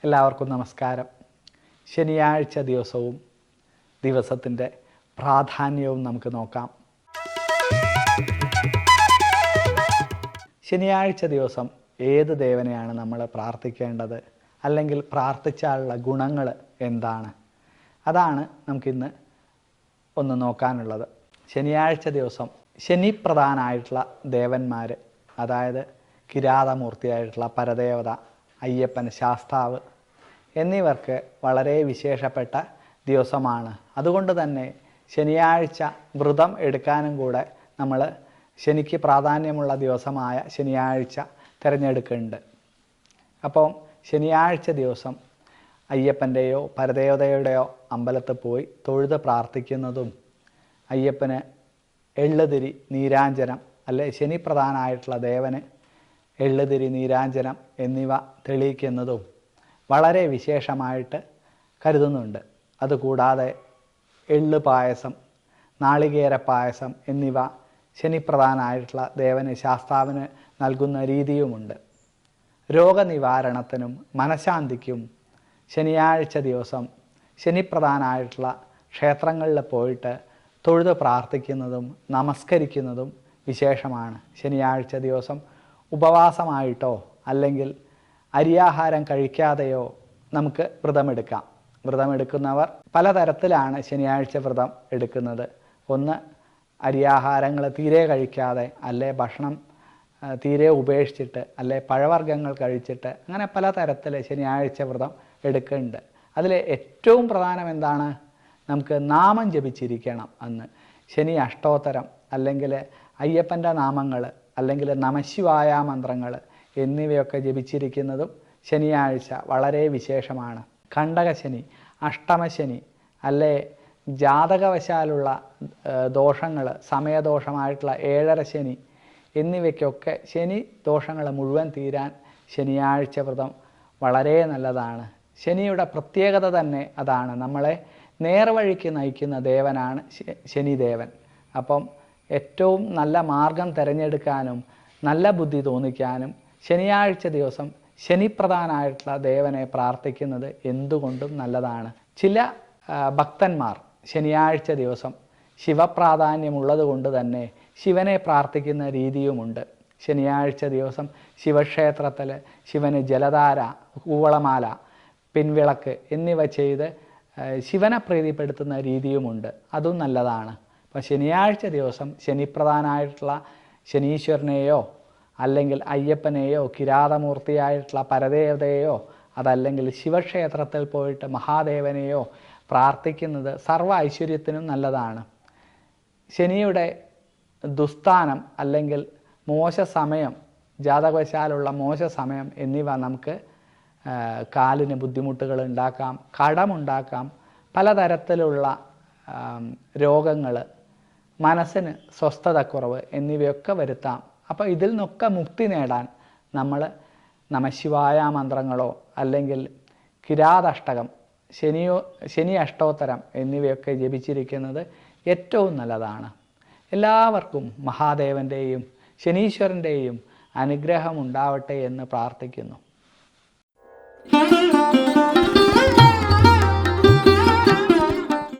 എല്ലാവർക്കും നമസ്കാരം. ശനിയാഴ്ച ദിവസത്തിൻ്റെ പ്രാധാന്യവും നമുക്ക് നോക്കാം. ശനിയാഴ്ച ദിവസം ഏത് ദേവനെയാണ് നമ്മൾ പ്രാർത്ഥിക്കേണ്ടത്, അല്ലെങ്കിൽ പ്രാർത്ഥിച്ചാലുള്ള ഗുണങ്ങൾ എന്താണ്? അതാണ് നമുക്കിന്ന് ഒന്ന് നോക്കാനുള്ളത്. ശനിയാഴ്ച ദിവസം ശനിപ്രധാനായിട്ടുള്ള ദേവന്മാർ, അതായത് കിരാതമൂർത്തിയായിട്ടുള്ള പരദേവത, അയ്യപ്പൻ, ശാസ്താവ് എന്നിവർക്ക് വളരെ വിശേഷപ്പെട്ട ദിവസമാണ്. അതുകൊണ്ട് തന്നെ ശനിയാഴ്ച വ്രതം എടുക്കാനും കൂടെ നമ്മൾ ശനിക്ക് പ്രാധാന്യമുള്ള ദിവസമായ ശനിയാഴ്ച തിരഞ്ഞെടുക്കുന്നുണ്ട്. അപ്പം ശനിയാഴ്ച ദിവസം അയ്യപ്പൻ്റെയോ പരദേവതയുടെയോ അമ്പലത്തിൽ പോയി തൊഴുത് പ്രാർത്ഥിക്കുന്നതും, അയ്യപ്പന് എള്ളുതിരി, നീരാഞ്ജനം, അല്ലെ ശനിപ്രധാനായിട്ടുള്ള ദേവന് എള്ളുതിരി, നീരാഞ്ജനം എന്നിവ തെളിയിക്കുന്നതും വളരെ വിശേഷമായിട്ട് കരുതുന്നുണ്ട്. അതുകൂടാതെ എള്ള് പായസം, നാളികേര പായസം എന്നിവ ശനിപ്രധാനായിട്ടുള്ള ദേവന്, ശാസ്താവിന് നൽകുന്ന രീതിയുമുണ്ട്. രോഗനിവാരണത്തിനും മനഃശാന്തിക്കും ശനിയാഴ്ച ദിവസം ശനിപ്രധാനായിട്ടുള്ള ക്ഷേത്രങ്ങളിൽ പോയിട്ട് തൊഴുത് പ്രാർത്ഥിക്കുന്നതും നമസ്കരിക്കുന്നതും വിശേഷമാണ്. ശനിയാഴ്ച ദിവസം ഉപവാസമായിട്ടോ അല്ലെങ്കിൽ അരിയാഹാരം കഴിക്കാതെയോ നമുക്ക് വ്രതമെടുക്കാം. വ്രതമെടുക്കുന്നവർ പലതരത്തിലാണ് ശനിയാഴ്ച വ്രതം എടുക്കുന്നത്. ഒന്ന്, അരിയാഹാരങ്ങൾ തീരെ കഴിക്കാതെ, അല്ലെ ഭക്ഷണം തീരെ ഉപേക്ഷിച്ചിട്ട്, അല്ലെ പഴവർഗ്ഗങ്ങൾ കഴിച്ചിട്ട്, അങ്ങനെ പലതരത്തിൽ ശനിയാഴ്ച വ്രതം എടുക്കുന്നുണ്ട്. അതിൽ ഏറ്റവും പ്രധാനം എന്താണ്? നമുക്ക് നാമം ജപിച്ചിരിക്കണം അന്ന്. ശനി അഷ്ടോത്തരം, അല്ലെങ്കിൽ അയ്യപ്പൻ്റെ നാമങ്ങൾ, അല്ലെങ്കിൽ നമശിവായ മന്ത്രങ്ങൾ എന്നിവയൊക്കെ ജപിച്ചിരിക്കുന്നതും ശനിയാഴ്ച വളരെ വിശേഷമാണ്. കണ്ടകശനി, അഷ്ടമശനി, അല്ലെ ജാതകവശാലുള്ള ദോഷങ്ങൾ, സമയദോഷമായിട്ടുള്ള ഏഴര ശനി എന്നിവയ്ക്കൊക്കെ ശനി ദോഷങ്ങൾ മുഴുവൻ തീരാൻ ശനിയാഴ്ച വ്രതം വളരെ നല്ലതാണ്. ശനിയുടെ പ്രത്യേകത തന്നെ അതാണ്. നമ്മളെ നേർവഴിക്ക് നയിക്കുന്ന ദേവനാണ് ശനിദേവൻ. അപ്പം ഏറ്റവും നല്ല മാർഗം തിരഞ്ഞെടുക്കാനും നല്ല ബുദ്ധി തോന്നിക്കാനും ശനിയാഴ്ച ദിവസം ശനിപ്രധാനായിട്ടുള്ള ദേവനെ പ്രാർത്ഥിക്കുന്നത് എന്തുകൊണ്ടും നല്ലതാണ്. ചില ഭക്തന്മാർ ശനിയാഴ്ച ദിവസം ശിവപ്രാധാന്യമുള്ളത് കൊണ്ട് തന്നെ ശിവനെ പ്രാർത്ഥിക്കുന്ന രീതിയുമുണ്ട്. ശനിയാഴ്ച ദിവസം ശിവക്ഷേത്രത്തിൽ ശിവന് ജലധാര, കൂവളമാല, പിൻവിളക്ക് എന്നിവ ചെയ്ത് ശിവനെ പ്രീതിപ്പെടുത്തുന്ന രീതിയുമുണ്ട്. അതും നല്ലതാണ്. അപ്പം ശനിയാഴ്ച ദിവസം ശനിപ്രധാനായിട്ടുള്ള ശനീശ്വരനെയോ, അല്ലെങ്കിൽ അയ്യപ്പനെയോ, കിരാതമൂർത്തിയായിട്ടുള്ള പരദേവതയെയോ, അതല്ലെങ്കിൽ ശിവക്ഷേത്രത്തിൽ പോയിട്ട് മഹാദേവനെയോ പ്രാർത്ഥിക്കുന്നത് സർവ്വ ഐശ്വര്യത്തിനും നല്ലതാണ്. ശനിയുടെ ദുസ്ഥാനം അല്ലെങ്കിൽ മോശ സമയം, ജാതകവശാലുള്ള മോശ സമയം എന്നിവ നമുക്ക് കാലിന് ബുദ്ധിമുട്ടുകൾ ഉണ്ടാക്കാം, കടമുണ്ടാക്കാം, പലതരത്തിലുള്ള രോഗങ്ങൾ, മനസ്സിന് സ്വസ്ഥതക്കുറവ് എന്നിവയൊക്കെ വരുത്താം. അപ്പോൾ ഇതിൽ നിന്നൊക്കെ മുക്തി നേടാൻ നമ്മൾ നമശിവായ മന്ത്രങ്ങളോ അല്ലെങ്കിൽ കിരാതഷ്ടകം, ശനി അഷ്ടോത്തരം എന്നിവയൊക്കെ ജപിച്ചിരിക്കുന്നത് ഏറ്റവും നല്ലതാണ്. എല്ലാവർക്കും മഹാദേവൻ്റെയും ശനീശ്വരൻ്റെയും അനുഗ്രഹം ഉണ്ടാവട്ടെ എന്ന് പ്രാർത്ഥിക്കുന്നു.